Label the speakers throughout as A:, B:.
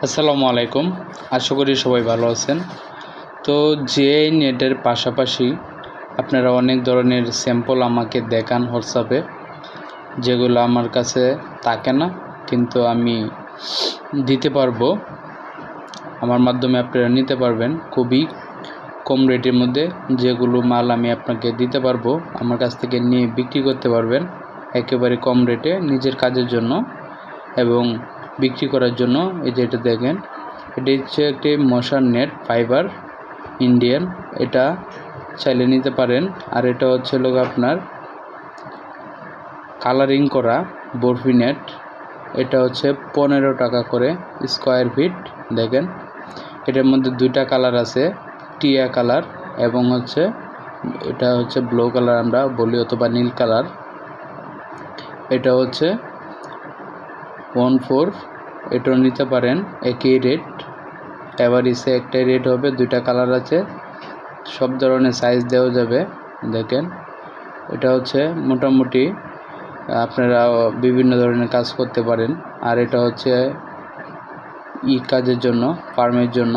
A: আসসালামু আলাইকুম। আশা করি সবাই ভালো আছেন। তো জিআই নেটের পাশাপাশি আপনারা অনেক ধরনের স্যাম্পল আমাকে দেখান হোয়াটসঅ্যাপে, যেগুলো আমার কাছে থাকে না, কিন্তু আমি দিতে পারবো। আমার মাধ্যমে আপনারা নিতে পারবেন খুবই কম রেটের মধ্যে। যেগুলো মাল আমি আপনাকে দিতে পারবো, আমার কাছ থেকে নিয়ে বিক্রি করতে পারবেন একেবারে কম রেটে নিজের কাজের জন্য এবং বিক্রি করার জন্য। এই যে এটা দেখেন, এটি হচ্ছে একটি মশার নেট ফাইবার ইন্ডিয়ান, এটা চাইলে নিতে পারেন। আর এটা হচ্ছে লোক আপনার কালারিং করা বরফি নেট, এটা হচ্ছে 15 টাকা করে স্কোয়ার ফিট। দেখেন এটার মধ্যে দুইটা কালার আছে, টিয়া কালার এবং হচ্ছে এটা হচ্ছে ব্লু কালার আমরা বলি, অথবা নীল কালার। এটা হচ্ছে 14, এটাও নিতে পারেন, একই রেট। এভারেজে একটাই রেট হবে, দুইটা কালার আছে, সব ধরনের সাইজ দেওয়া যাবে। দেখেন এটা হচ্ছে মোটামুটি আপনারা বিভিন্ন ধরনের কাজ করতে পারেন। আর এটা হচ্ছে কাজের জন্য, ফার্মের জন্য।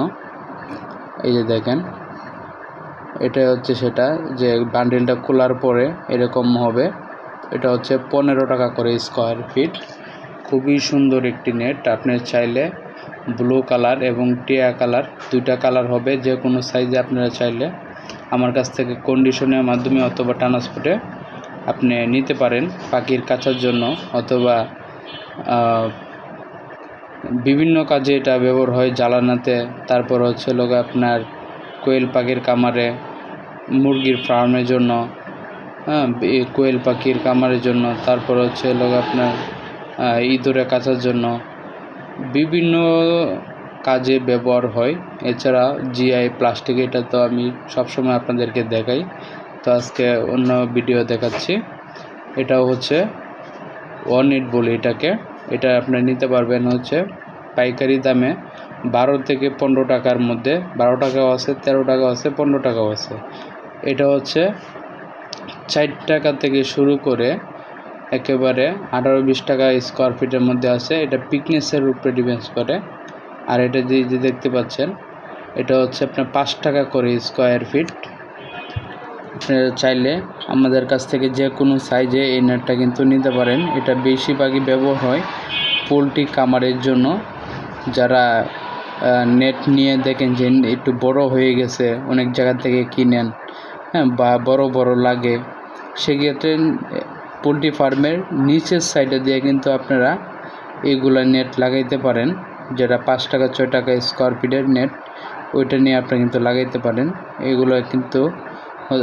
A: এই যে দেখেন এটা হচ্ছে সেটা, যে বান্ডেলটা খোলার পরে এরকম হবে। এটা হচ্ছে 15 টাকা করে স্কোয়ার ফিট। খুবই সুন্দর একটি নেট। আপনি চাইলে ব্লু কালার এবং টিয়া কালার, দুইটা কালার হবে, যে কোনো সাইজে আপনারা চাইলে আমার কাছ থেকে কন্ডিশনের মাধ্যমে অথবা ট্রান্সপোর্টে আপনি নিতে পারেন পাখির কাচার জন্য, অথবা বিভিন্ন কাজে এটা ব্যবহার হয়, জ্বালানাতে। তারপর হচ্ছে লোক আপনার কোয়েল পাখির কামারে, মুরগির ফার্মের জন্য, কোয়েল পাখির কামারের জন্য। তারপর হচ্ছে লোক আপনার ইঁদুরে কাচার জন্য, বিভিন্ন কাজে ব্যবহার হয়। এছাড়া জিআই প্লাস্টিক, এটা তো আমি সবসময় আপনাদেরকে দেখাই, তো আজকে অন্য ভিডিও দেখাচ্ছি। এটাও হচ্ছে ওয়ান-8 বলি এটাকে। এটা আপনারা নিতে পারবেন হচ্ছে পাইকারি দামে 12 থেকে 15 টাকার মধ্যে। 12 টাকাও আছে, 13 টাকাও আছে, 15 টাকাও আছে। এটা হচ্ছে 4 টাকা থেকে শুরু করে একেবারে 18-20 টাকা স্কোয়ার ফিটের মধ্যে আছে। এটা পিকনেসের উপরে ডিপেন্ড করে। আর এটা যে দেখতে পাচ্ছেন, এটা হচ্ছে আপনার 5 টাকা করে স্কোয়ার ফিট। আপনারা চাইলে আমাদের কাছ থেকে যে কোনো সাইজে এই নেটটা কিন্তু নিতে পারেন। এটা বেশিরভাগই ব্যবহার হয় পোলট্রি কামারের জন্য। যারা নেট নিয়ে দেখেন যে একটু বড় হয়ে গেছে, অনেক জায়গা থেকে কিনেন, বা বড় বড় লাগে, সেক্ষেত্রে পোলট্রি ফার্মের নিচের সাইডে দিয়ে কিন্তু আপনারা এইগুলা নেট লাগাইতে পারেন, যেটা 5 টাকা 6 টাকা স্কোয়ার ফিটের নেট, ওইটা নিয়ে আপনারা কিন্তু লাগাইতে পারেন। এগুলো কিন্তু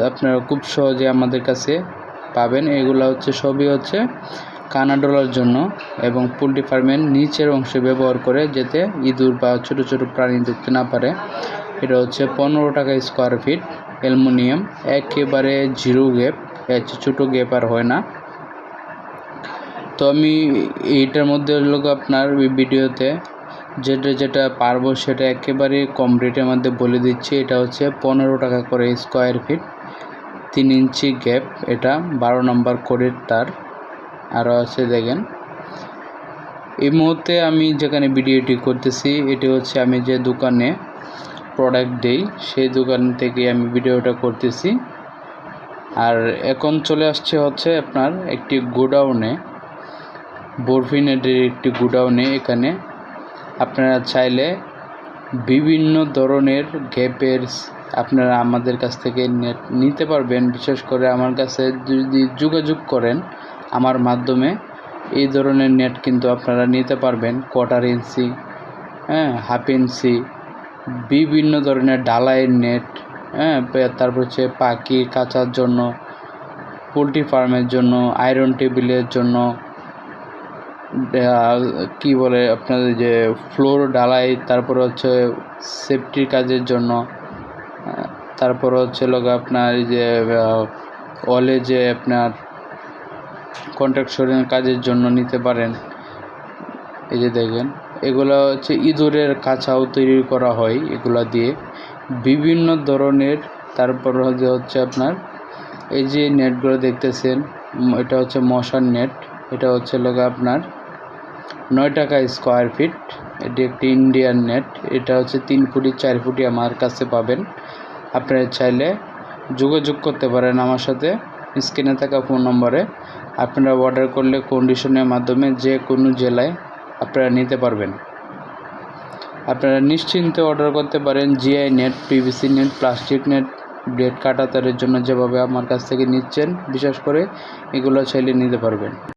A: আপনারা খুব সহজে আমাদের কাছে পাবেন। এগুলো হচ্ছে সবই হচ্ছে কানাডোলার জন্য এবং পোলট্রি ফার্মের নিচের অংশে ব্যবহার করে, যাতে ইঁদুর বা ছোটো ছোটো প্রাণী ঢুকতে না পারে। এটা হচ্ছে 15 টাকা স্কোয়ার ফিট, অ্যালুমিনিয়াম, একেবারে জিরো গ্যাপ, ছোটো গ্যাপ আর হয় না। তো আমি এইটার মধ্যে লোক আপনার ভিডিওতে যেটা পারবো সেটা একেবারে কম রেটের মধ্যে বলে দিচ্ছি। এটা হচ্ছে 15 টাকা করে স্কোয়ার ফিট, 3 ইঞ্চি গ্যাপ, এটা 12 নম্বর কোডের তার। আরও আছে দেখেন, এই মুহূর্তে আমি যেখানে ভিডিওটি করতেছি, এটি হচ্ছে আমি যে দোকানে প্রোডাক্ট দেই সেই দোকান থেকে আমি ভিডিওটা করতেছি। আর এখন চলে আসছে হচ্ছে আপনার একটি গোডাউনে, বরফি নেটের একটি গোডাউনে। এখানে আপনারা চাইলে বিভিন্ন ধরনের গ্যাপের আপনারা আমাদের কাছ থেকে নেট নিতে পারবেন। বিশেষ করে আমার কাছে যদি যোগাযোগ করেন আমার মাধ্যমে, এই ধরনের নেট কিন্তু আপনারা নিতে পারবেন। 1/4 ইঞ্চি, হাফ ইঞ্চি, বিভিন্ন ধরনের ডালাইয়ের নেট, তারপর হচ্ছে পাখি কাচার জন্য, পোলট্রি ফার্মের জন্য, আয়রন টেবিলের জন্য, কি বলে আপনাদের যে ফ্লোর ডালাই, তারপর হচ্ছে সেফটির কাজের জন্য, তারপর হচ্ছে লোক আপনার এই যে ওয়ালে যে আপনার কন্ট্রাকশনের কাজের জন্য নিতে পারেন। এই যে দেখেন, এগুলো হচ্ছে ইঁদুরের কাছাও তৈরি করা হয় এগুলা দিয়ে, বিভিন্ন ধরনের। তারপর হচ্ছে আপনার এই যে নেটগুলো দেখতেছেন, এটা হচ্ছে মশার নেট। এটা হচ্ছে লোক আপনার 9 টাকা স্কোয়ার ফিট। এটি একটি ইন্ডিয়ান নেট। এটা হচ্ছে 3 ফুটি 4 ফুটি আমার কাছে পাবেন। আপনারা চাইলে যোগাযোগ করতে পারেন আমার সাথে স্ক্রিনে থাকা ফোন নম্বরে। আপনারা অর্ডার করলে কন্ডিশনের মাধ্যমে যে কোনো জেলায় আপনারা নিতে পারবেন। আপনারা নিশ্চিন্তে অর্ডার করতে পারেন। GI net, PVC net, plastic net, blade কাটা তারের জন্য যেভাবে আমার কাছ থেকে নিচ্ছেন, বিশেষ করে এগুলো চাইলে নিতে পারবেন।